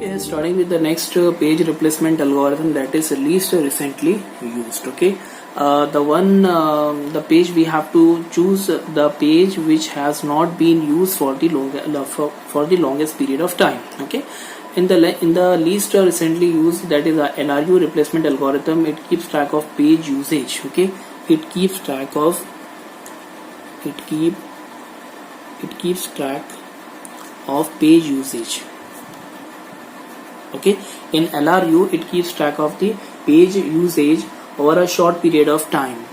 Okay, starting with the next page replacement algorithm, that is least recently used. Okay, the page we have to choose the page which has not been used for the for the longest period of time. Okay, in the least recently used, that is a LRU replacement algorithm, it keeps track of page usage. Okay, it keeps track of it keeps track of page usage. Okay, in LRU it keeps track of the page usage over a short period of time.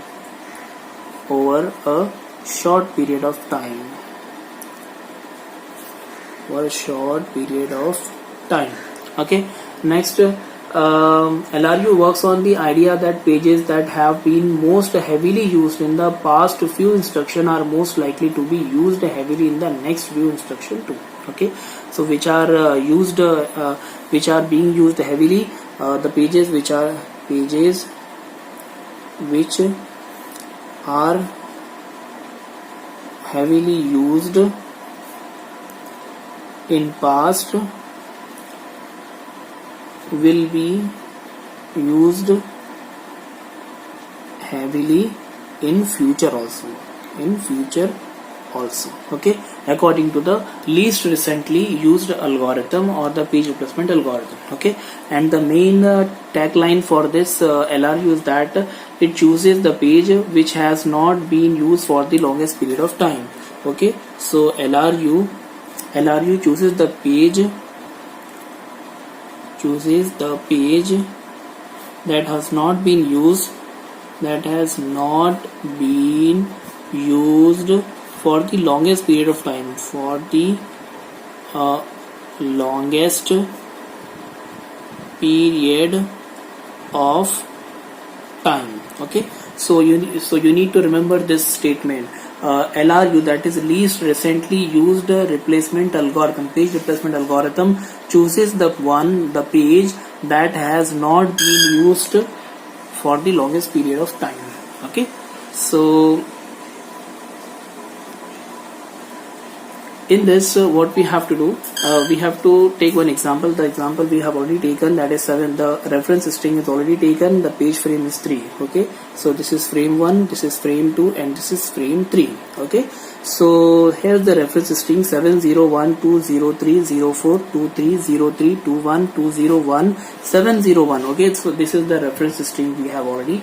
Over a short period of time. Okay, next LRU works on the idea that pages that have been most heavily used in the past few instructions are most likely to be used heavily in the next few instruction too. Okay, so which are being used heavily, the pages which are heavily used in past will be used heavily in future also. Okay, according to the least recently used algorithm or the page replacement algorithm. Okay, and the main tagline for this LRU is that it chooses the page which has not been used for the longest period of time. Okay, so LRU chooses the page that has not been used for the longest period of time, longest period of time. Okay, so you need to remember this statement. LRU, that is least recently used replacement algorithm, page replacement algorithm, chooses the page that has not been used for the longest period of time. Okay, so in this what we have to do, we have to take one example. The example we have already taken, that is 7. The reference string is already taken. The page frame is 3. Okay, so this is frame 1, this is frame 2, and this is frame 3. Okay, so here's the reference string 701203004230321201701. Okay, so this is the reference string we have already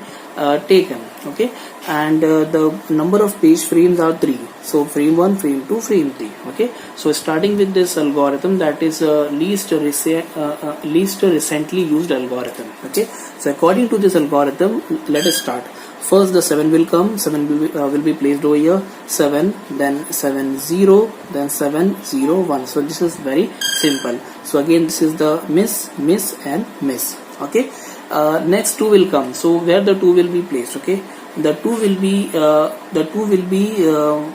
taken. Okay, and the number of page frames are 3. So frame 1, frame 2, frame 3. Okay, so starting with this algorithm, that is least recently used algorithm. Okay, so according to this algorithm, let us start. First the 7 will come. 7 will be placed over here. 7, then 7 0, then 7 0 1. So this is very simple. So again, this is the miss and miss. Okay, next 2 will come. So where the 2 will be placed? Okay, the 2 will be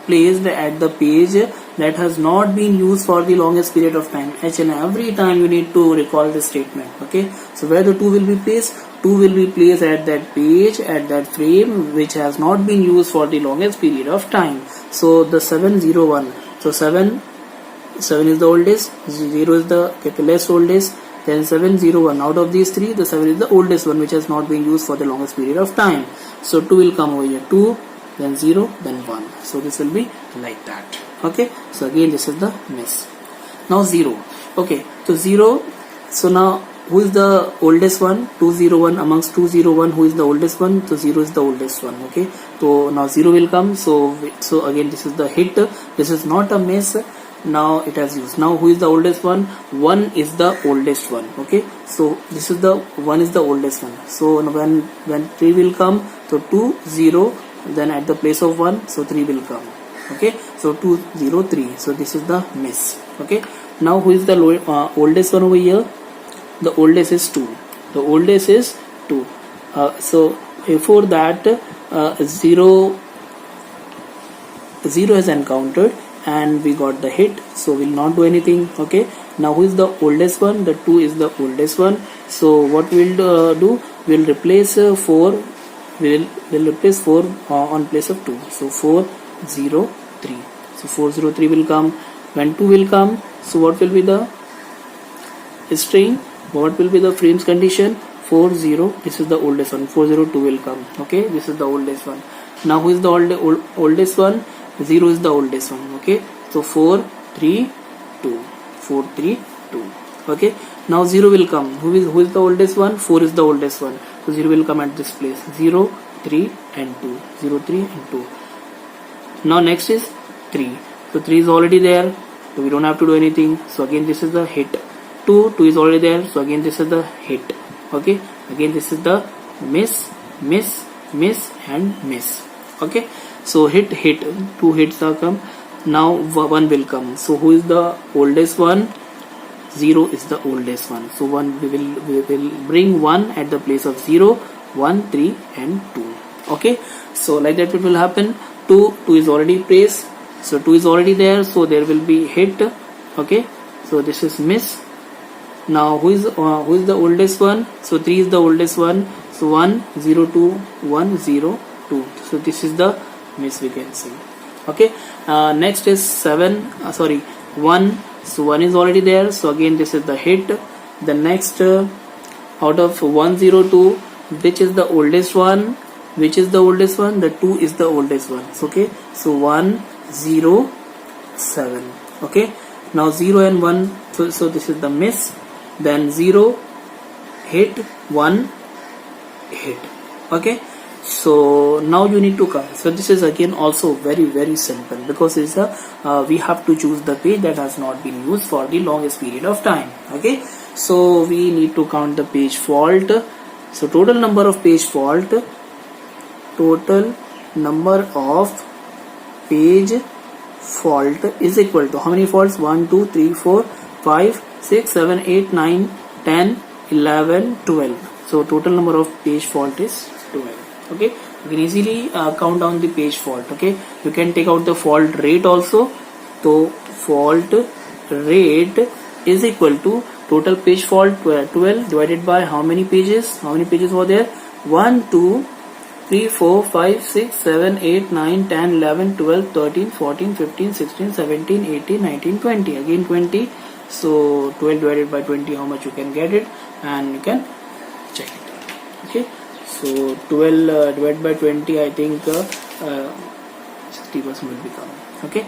placed at the page that has not been used for the longest period of time. Each and every time you need to recall this statement. Okay, so where the 2 will be placed? 2 will be placed at that page, at that frame which has not been used for the longest period of time. So the 701. So 7 is the oldest, 0 is the less oldest, then 701. Out of these 3, the 7 is the oldest one which has not been used for the longest period of time. So 2 will come over here. 2, then 0, then 1. So this will be like that. Okay, so again this is the miss. Now 0. Okay, so 0. So now who is the oldest one? 201. Amongst 201, who is the oldest one? So 0 is the oldest one. Okay, so now 0 will come. So again this is the hit. This is not a miss. Now it has used. Now who is the oldest one? 1 is the oldest one. Okay, so this is the 1 is the oldest one. So when 3 will come, so 2 0, then at the place of 1, so 3 will come. Okay, so 2 0 3. So this is the miss. Okay, now who is the oldest one over here? The oldest is 2. The oldest is 2. So before that 0 has encountered and we got the hit, so we'll not do anything. Okay, now who is the oldest one? The 2 is the oldest one. So what we'll do, we'll replace 4. We'll replace 4 on place of 2. So 403. So 403 will come. When 2 will come, so what will be the string, what will be the frames condition? 40, this is the oldest one, 402 will come. Okay, this is the oldest one. Now who is the oldest one? 0 is the oldest one. Okay, so 432, 432. Okay, now 0 will come. Who is the oldest one? 4 is the oldest one, so 0 will come at this place. 0, 3 and 2, 0, 3 and 2. Now next is 3, so 3 is already there, so we don't have to do anything. So again this is the hit. 2 is already there, so again this is the hit. Okay, again this is the miss, miss, miss and miss. Okay, so hit, 2 hits are come. Now 1 will come. So who is the oldest one? 0 is the oldest one, so we will bring 1 at the place of 0. 1, 3 and 2. Okay, so like that it will happen. 2 is already placed, so 2 is already there, so there will be hit. Okay, so this is miss. Now who is the oldest one? So 3 is the oldest one, so 1, 0, 2, 1, 0, 2. So this is the miss, we can see. Okay, next is 1. So 1 is already there, so again this is the hit. The next out of 1, 0, 2, which is the oldest one? Which is the oldest one? The 2 is the oldest one. Okay, so 1, 0, 7. Okay, now 0 and 1, so this is the miss. Then 0 hit, 1 hit. Okay, so now you need to come. So this is again also very simple, because it's we have to choose the page that has not been used for the longest period of time. Okay, so we need to count the page fault. So total number of page fault, is equal to how many faults? 1, 2, 3, 4, 5, 6, 7, 8, 9, 10, 11, 12. So total number of page fault is 12. Okay, you can easily count down the page fault. Okay, you can take out the fault rate also. So fault rate is equal to total page fault 12 divided by how many pages? How many pages were there? 1, 2, 3, 4, 5, 6, 7, 8, 9, 10, 11, 12, 13, 14, 15, 16, 17, 18, 19, 20. Again 20. So 12 divided by 20, how much you can get it, and you can check it. Okay, so 12 divided by 20, I think 60% will be coming. Okay,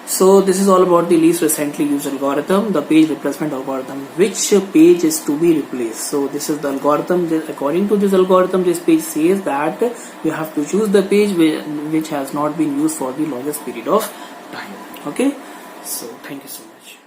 so this is all about the least recently used algorithm, the page replacement algorithm. Which page is to be replaced? So this is the algorithm. According to this algorithm, this page says that you have to choose the page which has not been used for the longest period of time. Okay, so thank you so much.